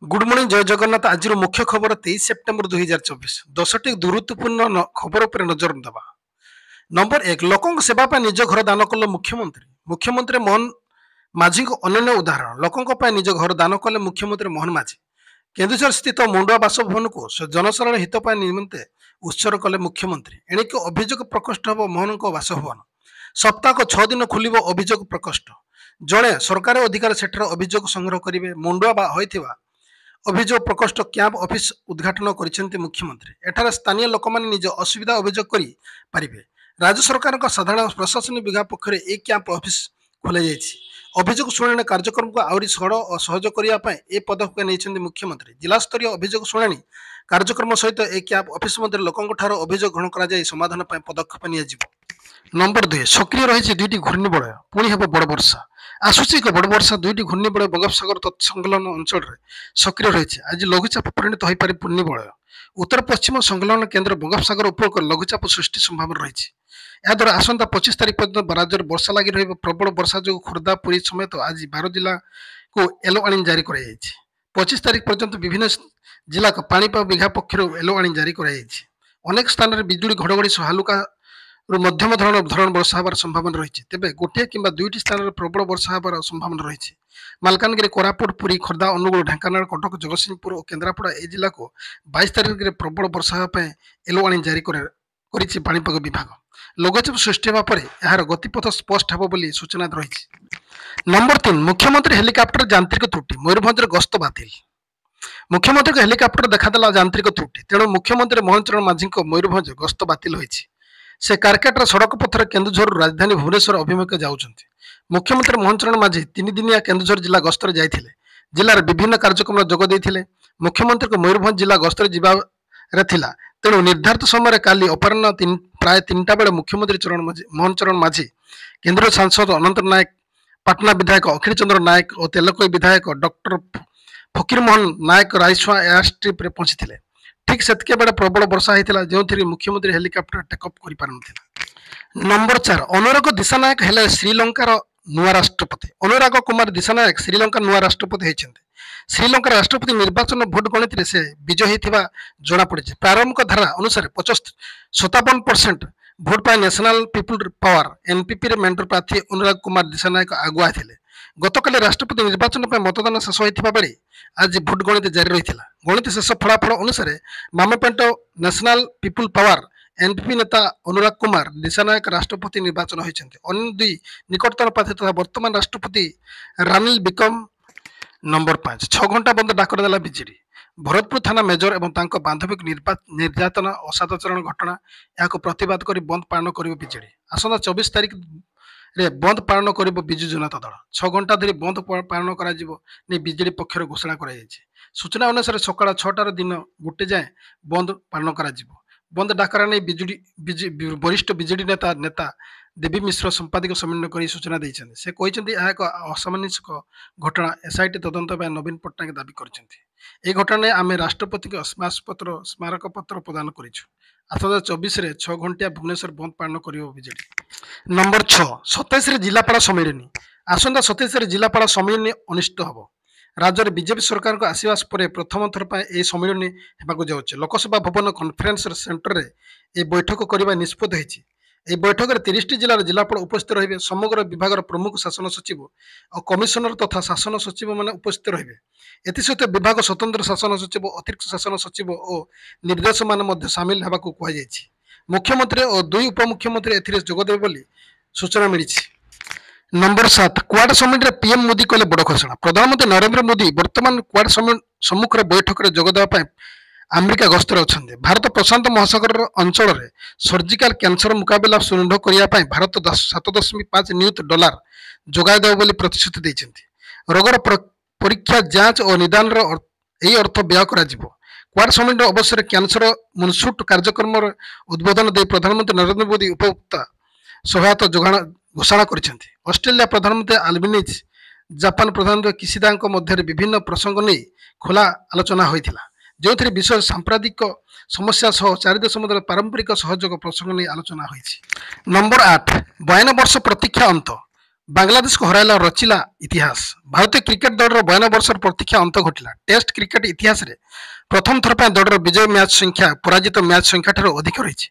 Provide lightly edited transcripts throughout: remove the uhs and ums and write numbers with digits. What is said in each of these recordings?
Good morning जय जगन्नाथ। आज मुख्य खबर 23 सेप्टेम्बर 2024 10टी गुरुत्वपूर्ण खबर पर नजर देवा। नंबर 1, लोकों सेवा पर निज घर दान कले मुख्यमंत्री। मुख्यमंत्री मोहन माझी को अनन्य उदाहरण। लोकों निज घर दान कले मुख्यमंत्री मोहन माझी। केन्दुझर स्थित मुंडुआ बासभवन को जनसाधारण हित निमंते उत्सर्ग कले मुख्यमंत्री। एणिक अभियोग प्रकोष्ठ हम मोहन बासभवन। सप्ताह 6 दिन खुल अभियोग प्रकोष्ठ। जड़े सरकारी अधिकारी सेठार अभियोग संग्रह करेंगे। मुंडुआ होइथिबा अभियोग प्रकोष्ठ कैंप ऑफिस उद्घाटन करिसेंती मुख्यमंत्री। एठार स्थानीय लोक माने निज असुविधा अभियोग करि पारिबे। राज्य सरकार का साधारण प्रशासन विभाग पक्षर एक कैंप ऑफिस खोल अभियोग शुणाणी कार्यक्रम को आहरी सरल और सहज करने ए पदक्षेप नहीं मुख्यमंत्री। जिला स्तरीय अभियोग शुणाणी कार्यक्रम सहित एक कैंप ऑफिस मध्य लोकों अभियोग ग्रहण कर समाधान पदक्षेप नियाजिबो। नंबर 2, सक्रिय रही दुईटी घूर्णिबलय पुणी हे बड़ वर्षा। आसूची एक बड़ वर्षा दुईटी घूर्णिबलय बंगोपसागर तत्संलग्न अंचल सक्रिय रही। आज लघुचाप परिणत हो पारे पूर्णिबलय। उत्तर पश्चिम संलग्न केन्द्र बंगोपसागर उपकूल लघुचाप सृष्टि संभावना रही। याद्वारा आसंता 25 तारीख पर्यंत राज्य में वर्षा लगी रही। प्रबल वर्षा जो खोर्धा पुरी समेत आज 12 जिला को येलो वार्निंग जारी कर 25 तारीख पर्यंत विभिन्न जिला को पाणीपाग विभाग पक्षर येलो वार्निंग जारी कर अनेक स्थान में बिजुली घड़घड़ी सह हालुका मध्यम धरण वर्षा होबार संभावना रही। तेज गोटे कि दुईटी स्थान में प्रबल वर्षा होबार संभावना रही। मालकानगिरी, कोरापुट, पुरी, खोर्धा, अनुगुल, ढेंकानाल, कटक, जगतसिंहपुर और केन्द्रापड़ा ए जिला को 22 तारीख में प्रबल वर्षा होगा येलो वार्निंग जारी पाणीपाग विभाग। लघुचाप सृष्टि होगा पर यार गतिपथ स्पष्ट हो सूचना रही। नंबर 3, मुख्यमंत्री हेलिकप्टर यांत्रिक त्रुटि। मयूरभंज गस्त बातिल। मुख्यमंत्री हेलिकप्टर देखादेला यांत्रिक त्रुटि। तेणु मुख्यमंत्री मोहन चरण माझी मयूरभंज गस्त बातिल होइछि। से कारकेटर सड़क पथर केन्दुझर राजधानी भुवनेश्वर अभिमुखे जाउछन्ति। मुख्यमंत्री मोहन चरण माझी 3 दिनिया केन्दुझर जिला गस्तर जाइथिले। जिलार विभिन्न कार्यक्रम जोग देइथिले। मुख्यमंत्री को मयूरभंज जिला गस्तर जिबारे थिला। तेणु निर्धारित समय काली अपराह्न प्राय 3टा बेले मुख्यमंत्री मोहन चरण माझी, केन्द्रीय सांसद अनंत नायक, पाटना विधायक अखिल चंद्र नायक और तेलकोई विधायक डॉक्टर फकीर मोहन नायक रायसुआ एयर स्ट्रिप पहुंची। ठीक सेतके बेले प्रबल वर्षा होता जो मुख्यमंत्री हेलिकप्टर टेकअप कर। नंबर 4, अनुराग दिशानायक हेले श्रीलंकार नुआ राष्ट्रपति। अनुराग कुमार दिशानायक श्रीलंका नुआ राष्ट्रपति होती। श्रीलंका राष्ट्रपति निर्वाचन भोट गणति से विजय होता जमापड़ी। प्रारंभिक धारा अनुसार 57% भोट पाए national people power NPP mentor प्रार्थी अनुराग कुमार दिशानायक आगुआ थे। गतकाली राष्ट्रपति निर्वाचन मतदान शेष होता बेले आज भोट गणति जारी रही। गणति शेष फलाफल अनुसार मामपेंट नेशनल पीपुल पावर एनपीपी नेता अनुराग कुमार दिशानायक राष्ट्रपति निर्वाचन होती। अन्य 2 निकटतम प्रार्थी तथा वर्तमान राष्ट्रपति रानिल विक्रम। नंबर 5, 6 घंटा बंद डाकर देला बीजेडी। भरतपुर थाना मेजर और बांधविक निर्यातना असादाचरण घटना या प्रतिवाद कर बंद पालन कर बीजेडी। आसंता 24 तारीख रे बंद पालन कर विजु जनता दल 6 घंटा धरी बंद पालन कर बीजेडी पक्षर घोषणा कर। सूचना अनुसार सकाळ 6टार दिन 1 जाए बंद पालन कर। बंद डाकरा नहीं बिजेडी वरिष्ठ बीजेडी नेता देवी मिश्र संपादिक सम्मेलन कर सूचना देते। से कहते यह एक असामन्यक घटना। एसआईटी तदंत नवीन पट्टनायक दाबी कर घटना आम राष्ट्रपति को स्मारक पत्र प्रदान कर। 2024 रे 6 घंटिया भुवनेश्वर बंद पालन कर बीजेडी। नंबर 6, 27 जिलापाल सम्मिलनी। आसंता 27 जिलापाल सम्मिलनी अनुष्ठित होब। राज्य में बीजेपी सरकार को आसवा पर प्रथम थर पर यह सम्मिलनी होगा जाऊँचे। लोकसभा भवन कन्फरेन्स सेंटर में यह बैठक करने निष्पत्ति होती। यह बैठक में 30टी जिलार जिलापाल उपस्थित रहे। समग्र विभाग प्रमुख शासन सचिव और कमिशनर तथा शासन सचिव मैंने उपस्थित रहे। एसत विभाग स्वतंत्र शासन सचिव, अतिरिक्त शासन सचिव और निर्देश मान सामिल होगा कहुई। मुख्यमंत्री और 2 उपमुख्यमंत्री एदेवे बोली सूचना मिली। नंबर 7, क्वाड समिट में पीएम मोदी कले बड़ घोषणा। प्रधानमंत्री नरेंद्र मोदी वर्तमान क्वाड सम्मुख बैठक में जोगदेवा अमेरिका गस्तर अच्छा। भारत प्रशांत महासागर अंचल में सर्जिकल कैंसर मुकाबला सुदृढ़ करने भारत $7.5 नियुत जोगाईदेव प्रतिश्रुति देते। रोगर परीक्षा, जांच और निदान अर्थ व्यय कर। क्वाड समिट अवसर कैंसर मुनसुट कार्यक्रम उद्बोधन दे प्रधानमंत्री नरेंद्र मोदी उपभोक्ता सहायता जोगाण घोषणा कर। ऑस्ट्रेलिया प्रधानमंत्री अल्बनीज, जापान प्रधानमंत्री किशिदा मध्य विभिन्न प्रसंग नहीं खोला आलोचना होता। जो विश्व सांप्रदायिक समस्या सह 4 देश मध्य पारंपरिक सहयोग प्रसंग नहीं आलोचना होती। नंबर 8, 52 वर्ष प्रतीक्षा अंत। ବାଂଲାଦେଶକୁ ହରାଇଲା ରଚିଲା ଇତିହାସ। ଭାରତୀୟ କ୍ରିକେଟ ଦଳର 92 ବର୍ଷର ପ୍ରତୀକ୍ଷା ଅନ୍ତ ଘଟିଲା। ଟେଷ୍ଟ କ୍ରିକେଟ ଇତିହାସରେ ପ୍ରଥମ ଥର ପାଇଁ ଦଳର ବିଜୟ ମ୍ୟାଚ୍ ସଂଖ୍ୟା ପରାଜିତ ମ୍ୟାଚ୍ ସଂଖ୍ୟାଠାରୁ ଅଧିକ ରହିଛି।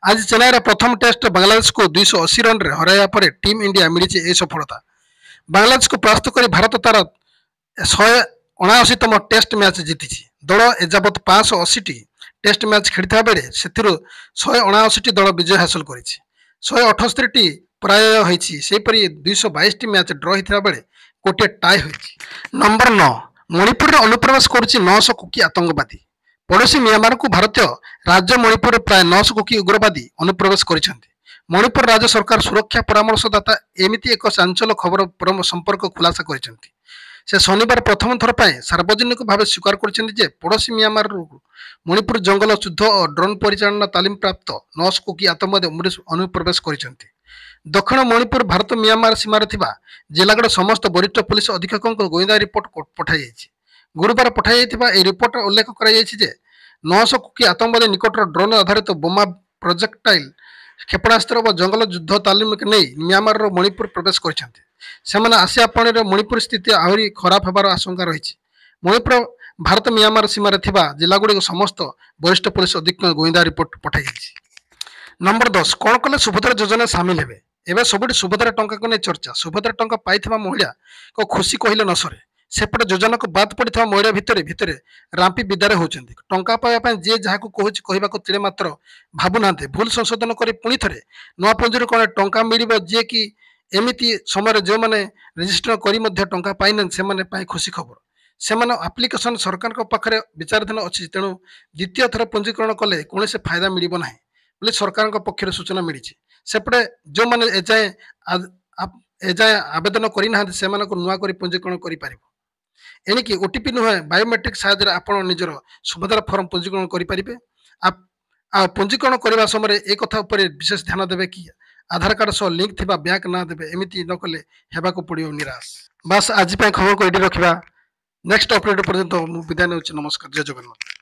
ଆଜି ଚେନ୍ନାଇର ପ୍ରଥମ ଟେଷ୍ଟରେ ବାଂଲାଦେଶକୁ 280 ରନରେ ହରାଇବା ପରେ ଟିମ୍ ଇଣ୍ଡିଆ ମିଳିଛି ଏହି ସଫଳତା। ବାଂଲାଦେଶକୁ ପରାସ୍ତ କରି ଭାରତ ତାର 179ତମ ଟେଷ୍ଟ ମ୍ୟାଚ୍ ଜିତିଛି। ଦଳ ଏଯାବତ୍ 580ଟି ଟେଷ୍ଟ ମ୍ୟାଚ୍ ଖେଳିଥିବା ବେଳେ ସେଥିରୁ 179ଟି ଦଳ ବିଜୟ ହାସଲ କରିଛି। 178ଟି ପରାଜୟ ହୋଇଛି। ସେହିପରି 222ଟି ମ୍ୟାଚ୍ ଡ୍ର ହୋଇଥିବା ବେଳେ ଗୋଟିଏ ଟାଇ ହୋଇଛି। ନମ୍ବର 9 ମଣିପୁରରେ ଅନୁପ୍ରବେଶ କରୁଛି 900 କୁକି ଆତଙ୍କବାଦୀ। ପଡ଼ୋଶୀ ମିଆଁମାରକୁ ଭାରତୀୟ ରାଜ୍ୟ ମଣିପୁରରେ ପ୍ରାୟ 900 କୁକି ଉଗ୍ରବାଦୀ ଅନୁପ୍ରବେଶ କରିଛନ୍ତି। ମଣିପୁର ରାଜ୍ୟ ସରକାର ସୁରକ୍ଷା ପରାମର୍ଶଦାତା ଏମିତି ଏକ ଚାଞ୍ଚଲ୍ୟ ଖବର ସମ୍ପର୍କ ଖୁଲାସା କରିଛନ୍ତି। ସେ ଶନିବାର ପ୍ରଥମ ଥର ପାଇଁ ସାର୍ବଜନିକ ଭାବେ ସ୍ୱୀକାର କରିଛନ୍ତି ଯେ ପଡ଼ୋଶୀ ମିଆଁମାରରୁ ମଣିପୁର ଜଙ୍ଗଲ ଯୁଦ୍ଧ ଓ ଡ୍ରୋନ୍ ପରିଚାଳନା ତାଲିମ ପ୍ରାପ୍ତ 900 କୁକି ଆତଙ୍କବାଦୀ ଅନୁପ୍ରବେଶ କରିଛନ୍ତି। ଦକ୍ଷିଣ ମଣିପୁର ଭାରତ ମିଆଁମାର ସୀମାରେ ଥିବା ଜିଲ୍ଲାଗଡ଼ ସମସ୍ତ ବରିଷ୍ଠ ପୁଲିସ ଅଧୀକ୍ଷକଙ୍କୁ ଗୋଇନ୍ଦା ରିପୋର୍ଟ ପଠାଯାଇଛି। ଗୁରୁବାର ପଠାଯାଇଥିବା ଏହି ରିପୋର୍ଟରେ ଉଲ୍ଲେଖ କରାଯାଇଛି ଯେ 900 କୁକି ଆତଙ୍କବାଦୀ ନିକଟର ଡ୍ରୋନ୍ ଆଧାରିତ ବୋମା ପ୍ରୋଜେକ୍ଟାଇଲ୍ କ୍ଷେପଣାସ୍ତ୍ର ଓ ଜଙ୍ଗଲ ଯୁଦ୍ଧ ତାଲିମ ନେଇ ମିଆଁମାରର ମଣିପୁର ପ୍ରବେଶ କରିଛନ୍ତି। ସେମାନେ ଆସିବା ଫଳରେ ମଣିପୁର ସ୍ଥିତି ଆହୁରି ଖରାପ ହେବାର ଆଶଙ୍କା ରହିଛି। ମଣିପୁର ଭାରତ ମିଆଁମାର ସୀମାରେ ଥିବା ଜିଲ୍ଲାଗୁଡ଼ିକ ସମସ୍ତ ବରିଷ୍ଠ ପୁଲିସ ଅଧୀକ୍ଷକ ଗୋଇନ୍ଦା ରିପୋର୍ଟ ପଠାଯାଇଛି। ନମ୍ବର 10 କ'ଣ କଲେ ସୁଭଦ୍ରା ଯୋଜନା ସାମିଲ ହେବେ? ଏବେ ସବୁଠି ସୁଭଦ୍ରା ଟଙ୍କାକୁ ନେଇ ଚର୍ଚ୍ଚା। ସୁଭଦ୍ରା ଟଙ୍କା ପାଇଥିବା ମହିଳାଙ୍କ ଖୁସି କହିଲେ ନ ସରେ। ସେପଟେ ଯୋଜନାକୁ ବାଦ ପଡ଼ିଥିବା ମହିଳା ଭିତରେ ରାମ୍ପି ବିଦାରେ ହେଉଛନ୍ତି। ଟଙ୍କା ପାଇବା ପାଇଁ ଯିଏ ଯାହାକୁ କହୁଛି କହିବାକୁ ତିଳେ ମାତ୍ର ଭାବୁନାହାନ୍ତି। ଭୁଲ ସଂଶୋଧନ କରି ପୁଣି ଥରେ ନୂଆ ପୁଞ୍ଜିରୁ କ'ଣ ଟଙ୍କା ମିଳିବ ଯିଏ କି ଏମିତି ସମୟରେ ଯେଉଁମାନେ ରେଜିଷ୍ଟ୍ରେସନ କରି ମଧ୍ୟ ଟଙ୍କା ପାଇନାହାନ୍ତି ସେମାନେ ପାଇଁ ଖୁସି ଖବର। ସେମାନେ ଆପ୍ଲିକେସନ ସରକାରଙ୍କ ପାଖରେ ବିଚାରାଧୀନ ଅଛି। ତେଣୁ ଦ୍ୱିତୀୟ ଥର ପଞ୍ଜୀକରଣ କଲେ କୌଣସି ଫାଇଦା ମିଳିବ ନାହିଁ ବୋଲି ସରକାରଙ୍କ ପକ୍ଷରୁ ସୂଚନା ମିଳିଛି। ସେପଟେ ଯେଉଁମାନେ ଏଯାଏଁ ଆବେଦନ କରିନାହାନ୍ତି ସେମାନଙ୍କୁ ନୂଆ କରି ପଞ୍ଜୀକରଣ କରିପାରିବ। ଏଣିକି ଓଟିପି ନୁହେଁ ବାୟୋମେଟ୍ରିକ୍ ସାହାଯ୍ୟରେ ଆପଣ ନିଜର ସୁଭଦ୍ରା ଫର୍ମ ପଞ୍ଜୀକରଣ କରିପାରିବେ। ଆଉ ପଞ୍ଜୀକରଣ କରିବା ସମୟରେ ଏ କଥା ଉପରେ ବିଶେଷ ଧ୍ୟାନ ଦେବେ କି ଆଧାର କାର୍ଡ ସହ ଲିଙ୍କ ଥିବା ବ୍ୟାଙ୍କ ନାଁ ଦେବେ। ଏମିତି ନ କଲେ ହେବାକୁ ପଡ଼ିବ ନିରାଶ। ବାସ୍ ଆଜି ପାଇଁ ଖବରକୁ ଏଇଠି ରଖିବା। ନେକ୍ସଟ ଅପଡେଟ୍ ପର୍ଯ୍ୟନ୍ତ ମୁଁ ବିଦାୟ ନେଉଛି। ନମସ୍କାର, ଜୟ ଜଗନ୍ନାଥ।